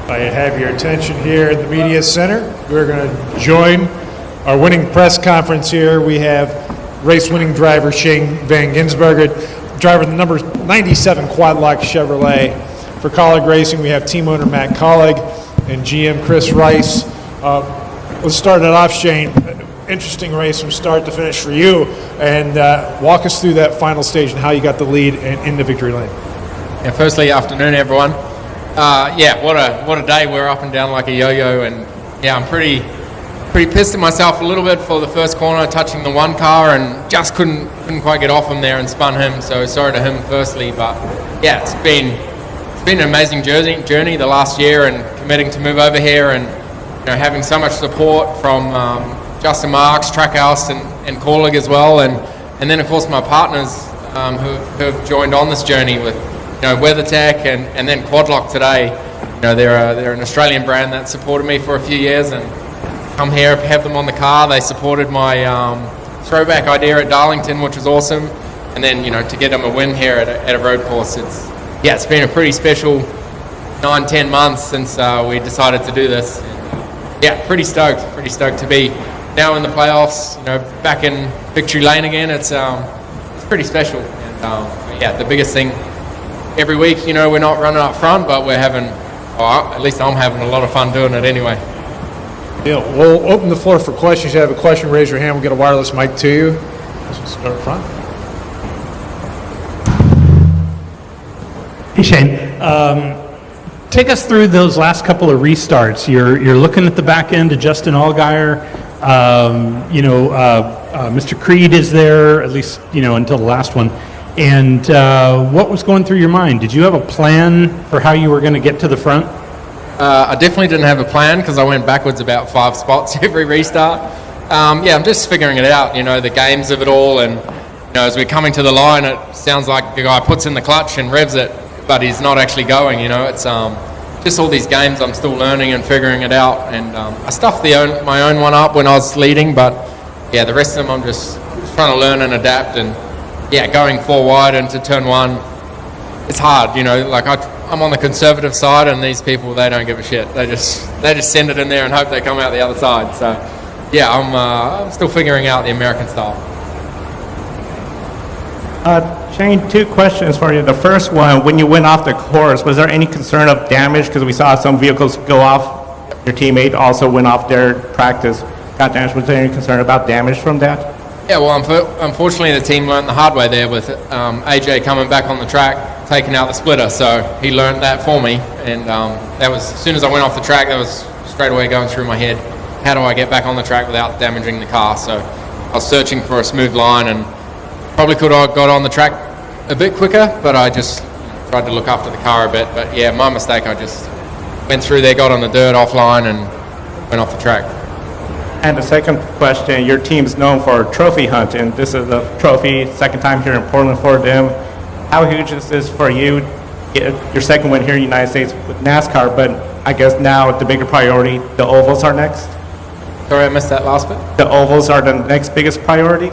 I have your attention here at the Media Center. We're going to join our winning press conference here. We have race-winning driver Shane Van Gisbergen, driver of the number 97 Quad Lock Chevrolet. For Colleague Racing, we have team owner Matt Colleague and GM Chris Rice. Let's start it off, Shane. Interesting race from start to finish for you, and walk us through that final stage and how you got the lead and into victory lane. Yeah, firstly, afternoon, everyone. What a day. We're up and down like a yo-yo, and I'm pretty pissed at myself a little bit for the first corner, touching the one car, and just couldn't quite get off him there and spun him. So sorry to him firstly, but it's been an amazing journey the last year, and committing to move over here, and having so much support from Justin Marks, Trackhouse, and Corlig as well, and then of course my partners who have joined on this journey with WeatherTech and then Quadlock today. They're an Australian brand that supported me for a few years, and come here, have them on the car. They supported my throwback idea at Darlington, which was awesome, and then to get them a win here at a road course, it's been a pretty special 9-10 months since we decided to do this. Pretty stoked to be now in the playoffs, back in victory lane again. It's pretty special, and the biggest thing every week, we're not running up front, but we're having, at least I'm having a lot of fun doing it anyway. Yeah, we'll open the floor for questions. If you have a question, raise your hand. We'll get a wireless mic to you. Let's start up front. Hey, Shane. Take us through those last couple of restarts. You're looking at the back end of Justin Allgaier. Mr. Creed is there, at least, until the last one. And what was going through your mind? Did you have a plan for how you were going to get to the front? I definitely didn't have a plan, because I went backwards about 5 spots every restart. I'm just figuring it out, the games of it all. And, as we're coming to the line, it sounds like the guy puts in the clutch and revs it, but he's not actually going. It's just all these games I'm still learning and figuring it out. And I stuffed my own one up when I was leading, but the rest of them I'm just trying to learn and adapt. And going 4 wide into turn 1, it's hard. I'm on the conservative side, and these people, they don't give a shit. They just send it in there and hope they come out the other side. So I'm still figuring out the American style. Shane, 2 questions for you. The first one, when you went off the course, was there any concern of damage? Because we saw some vehicles go off. Your teammate also went off their practice, got damaged. Was there any concern about damage from that? Unfortunately, the team learned the hard way there with AJ coming back on the track, taking out the splitter. So he learned that for me, and that was, as soon as I went off the track, that was straight away going through my head. How do I get back on the track without damaging the car? So I was searching for a smooth line, and probably could have got on the track a bit quicker, but I just tried to look after the car a bit. But my mistake. I just went through there, got on the dirt offline, and went off the track. And the second question, your team's known for trophy hunting. This is a trophy, second time here in Portland for them. How huge is this for you? Your second win here in the United States with NASCAR, but I guess now the bigger priority, the ovals are next? Sorry, I missed that last bit. The ovals are the next biggest priority?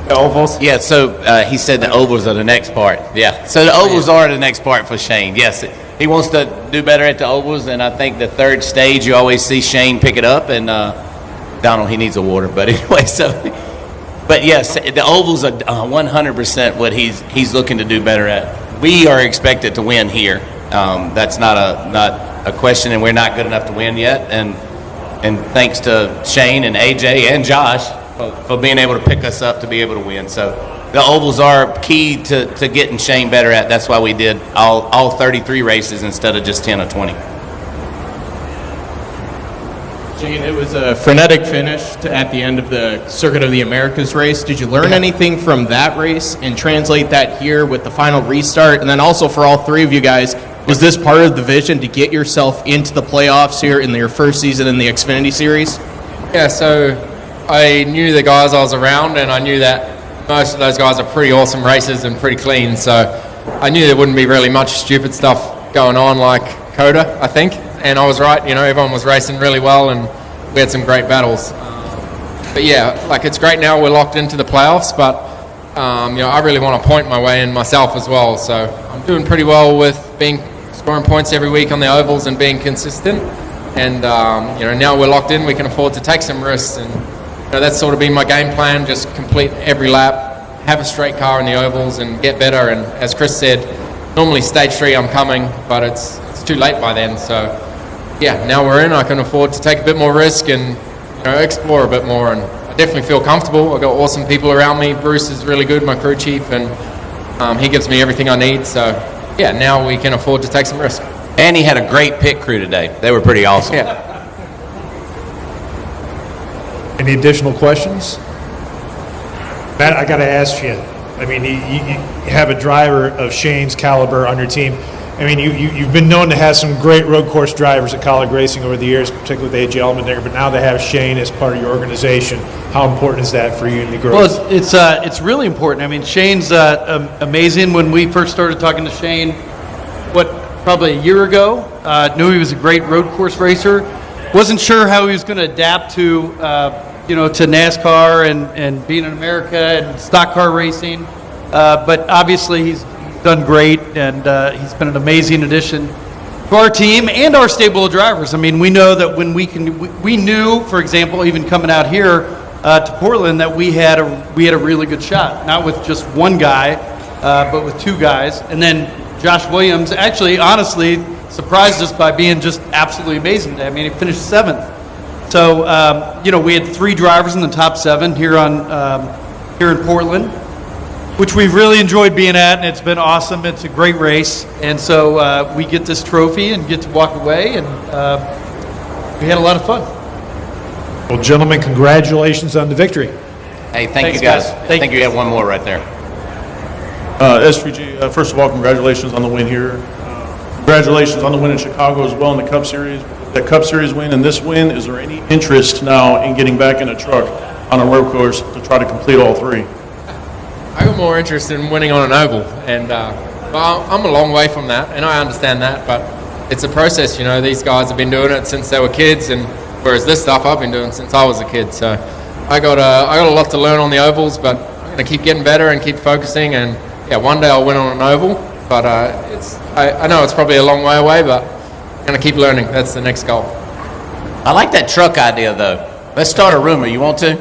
The ovals? Yeah, so he said the ovals are the next part. Yeah, so the ovals are the next part for Shane. Yes, he wants to do better at the ovals, and I think the third stage you always see Shane pick it up, and Donald, he needs a water, but anyway, but yes, the ovals are 100% what he's looking to do better at. We are expected to win here. That's not a question, and we're not good enough to win yet. And thanks to Shane and AJ and Josh for being able to pick us up to be able to win. So the ovals are key to getting Shane better at. That's why we did all 33 races instead of just 10 or 20. Shane, it was a frenetic finish at the end of the Circuit of the Americas race. Did you learn anything from that race and translate that here with the final restart? And then also for all 3 of you guys, was this part of the vision to get yourself into the playoffs here in your first season in the Xfinity Series? So I knew the guys I was around, and I knew that most of those guys are pretty awesome racers and pretty clean. So I knew there wouldn't be really much stupid stuff going on like Coda, I think. And I was right, everyone was racing really well, and we had some great battles. But it's great now we're locked into the playoffs, but I really want to point my way in myself as well. So I'm doing pretty well with being scoring points every week on the ovals and being consistent. And now we're locked in. We can afford to take some risks, and that's sort of been my game plan. Just complete every lap, have a straight car in the ovals, and get better. And as Chris said, normally stage 3 I'm coming, but it's too late by then. So yeah, now we're in. I can afford to take a bit more risk and explore a bit more. And I definitely feel comfortable. I've got awesome people around me. Bruce is really good, my crew chief, and he gives me everything I need. So yeah, now we can afford to take some risk. And he had a great pit crew today. They were pretty awesome. Yeah. Any additional questions? Matt, I got to ask you. I mean, you have a driver of Shane's caliber on your team. I mean, you've been known to have some great road course drivers at Colleague Racing over the years, particularly with A.J. Allmendinger, but now they have Shane as part of your organization. How important is that for you in the growth? Well, it's really important. I mean, Shane's amazing. When we first started talking to Shane, probably a year ago, knew he was a great road course racer. Wasn't sure how he was going to adapt to to NASCAR and being in America and stock car racing. But obviously he's done great, and he's been an amazing addition to our team and our stable of drivers. I mean, we know that when we knew, for example, even coming out here to Portland, that we had a really good shot, not with just one guy, but with 2 guys. And then Josh Williams actually, honestly, surprised us by being just absolutely amazing today. I mean, he finished 7th. So, we had 3 drivers in the top 7 here in Portland, which we've really enjoyed being at, and it's been awesome. It's a great race, and so we get this trophy and get to walk away, and we had a lot of fun. Well, gentlemen, congratulations on the victory. Hey, thank Thanks, you guys. guys. I Thank think you have one more right there. SVG, first of all, congratulations on the win here. Congratulations on the win in Chicago as well in the Cup Series. The Cup Series win and this win, is there any interest now in getting back in a truck on a road course to try to complete all 3? I got more interest in winning on an oval, and I'm a long way from that, and I understand that, but it's a process. These guys have been doing it since they were kids, and whereas this stuff I've been doing since I was a kid. So I got a lot to learn on the ovals, but I'm going to keep getting better and keep focusing, and yeah, one day I'll win on an oval, but I know it's probably a long way away, but I'm going to keep learning. That's the next goal. I like that truck idea, though. Let's start a rumor. You want to?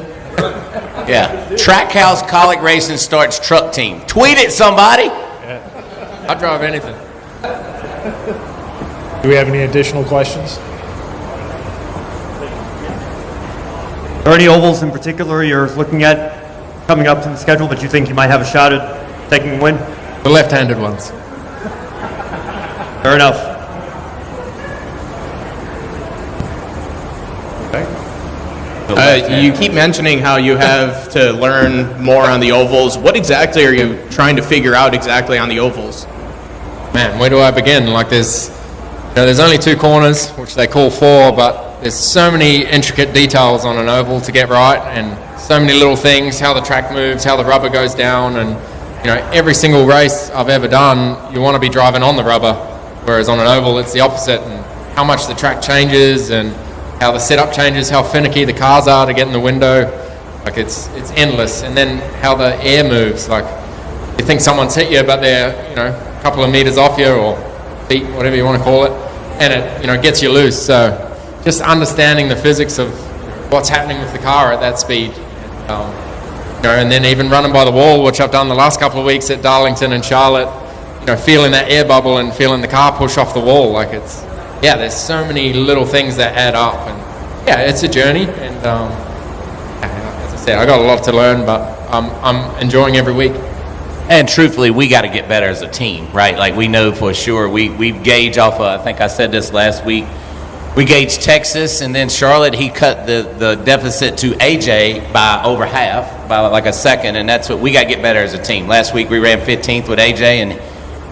Yeah. Trackhouse Colleague Racing starts truck team. Tweet it, somebody. I drive anything. Do we have any additional questions? Are there any ovals in particular you're looking at coming up to the schedule that you think you might have a shot at taking a win? The left-handed ones. Fair enough. You keep mentioning how you have to learn more on the ovals. What exactly are you trying to figure out exactly on the ovals? Man, where do I begin? Like there's only 2 corners, which they call 4, but there's so many intricate details on an oval to get right, and so many little things, how the track moves, how the rubber goes down, and every single race I've ever done, you want to be driving on the rubber, whereas on an oval it's the opposite, and how much the track changes and how the setup changes, how finicky the cars are to get in the window. Like it's endless. And then how the air moves. Like you think someone's hit you, but they're a couple of meters off you, or feet, whatever you want to call it, and it gets you loose. So just understanding the physics of what's happening with the car at that speed. And then even running by the wall, which I've done the last couple of weeks at Darlington and Charlotte, feeling that air bubble and feeling the car push off the wall. Like there's so many little things that add up, and it's a journey. And as I said, I got a lot to learn, but I'm enjoying every week. And truthfully, we got to get better as a team, right? Like we know for sure. We gauge off of, I think I said this last week, we gauged Texas, and then Charlotte, he cut the deficit to AJ by over half, by like a second, and that's what we got to get better as a team. Last week we ran 15th with AJ, and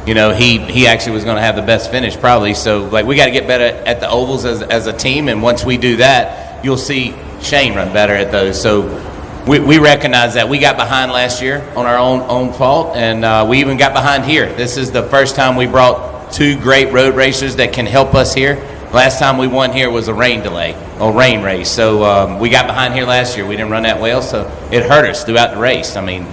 he actually was going to have the best finish probably. So like we got to get better at the ovals as a team, and once we do that, you'll see Shane run better at those. So we recognize that we got behind last year on our own fault, and we even got behind here. This is the first time we brought 2 great road racers that can help us here. Last time we won here was a rain race. So we got behind here last year. We didn't run that well, so it hurt us throughout the race. I mean,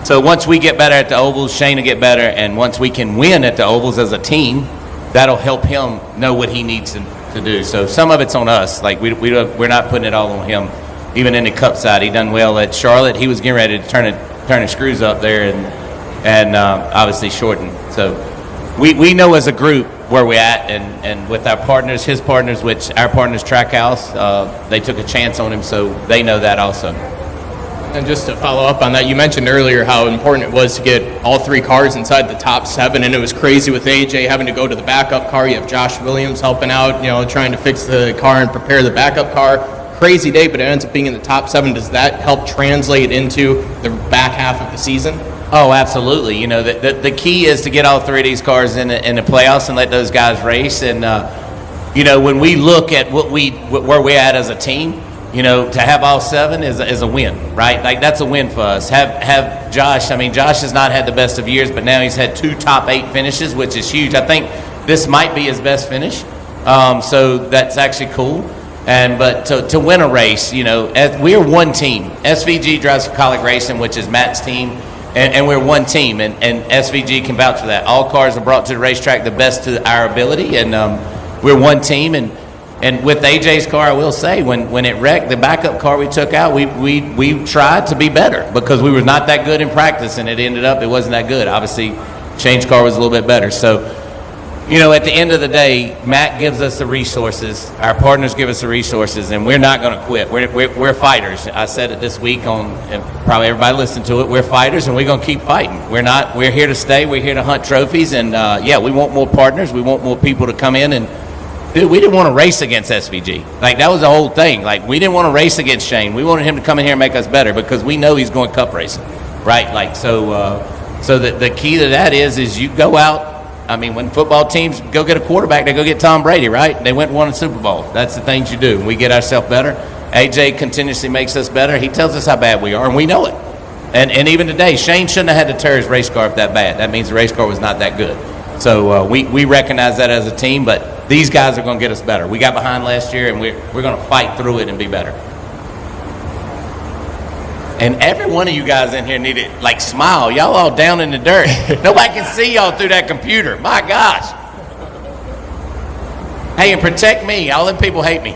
so once we get better at the ovals, Shane will get better, and once we can win at the ovals as a team, that'll help him know what he needs to do. So some of it's on us. Like we're not putting it all on him. Even in the Cup side, he done well at Charlotte. He was getting ready to turn his screws up there and obviously shorten. So we know as a group where we're at, and with our partners, his partners, which our partners Trackhouse, they took a chance on him, so they know that also. And just to follow up on that, you mentioned earlier how important it was to get all 3 cars inside the top 7, and it was crazy with AJ having to go to the backup car. You have Josh Williams helping out, trying to fix the car and prepare the backup car. Crazy day, but it ends up being in the top 7. Does that help translate into the back half of the season? Oh, absolutely. The key is to get all 3 of these cars in the playoffs and let those guys race. And when we look at where we're at as a team, to have all 7 is a win, right? Like that's a win for us. Have Josh. I mean, Josh has not had the best of years, but now he's had 2 top 8 finishes, which is huge. I think this might be his best finish, so that's actually cool. But to win a race, we're one team. SVG drives for Colic Racing, which is Matt's team, and we're one team, and SVG can vouch for that. All cars are brought to the racetrack the best to our ability, and we're one team. And with AJ's car, I will say, when it wrecked, the backup car we took out, we tried to be better because we were not that good in practice, and it wasn't that good. Obviously, Shane's car was a little bit better. So, at the end of the day, Matt gives us the resources, our partners give us the resources, and we're not going to quit. We're fighters. I said it this week and probably everybody listened to it. We're fighters, and we're going to keep fighting. We're here to stay. We're here to hunt trophies, and we want more partners. We want more people to come in and. Dude, we didn't want to race against SVG. Like, that was the whole thing. Like, we didn't want to race against Shane. We wanted him to come in here and make us better because we know he's going Cup racing, right? Like, so the key to that is you go out. I mean, when football teams go get a quarterback, they go get Tom Brady, right? They went and won a Super Bowl. That's the things you do. We get ourselves better. AJ continuously makes us better. He tells us how bad we are, and we know it. And even today, Shane shouldn't have had to tear his race car up that bad. That means the race car was not that good. So we recognize that as a team, but these guys are going to get us better. We got behind last year, and we're going to fight through it and be better. And every one of you guys in here need to, smile. Y'all all down in the dirt. Nobody can see y'all through that computer. My gosh. Hey, and protect me. All them people hate me.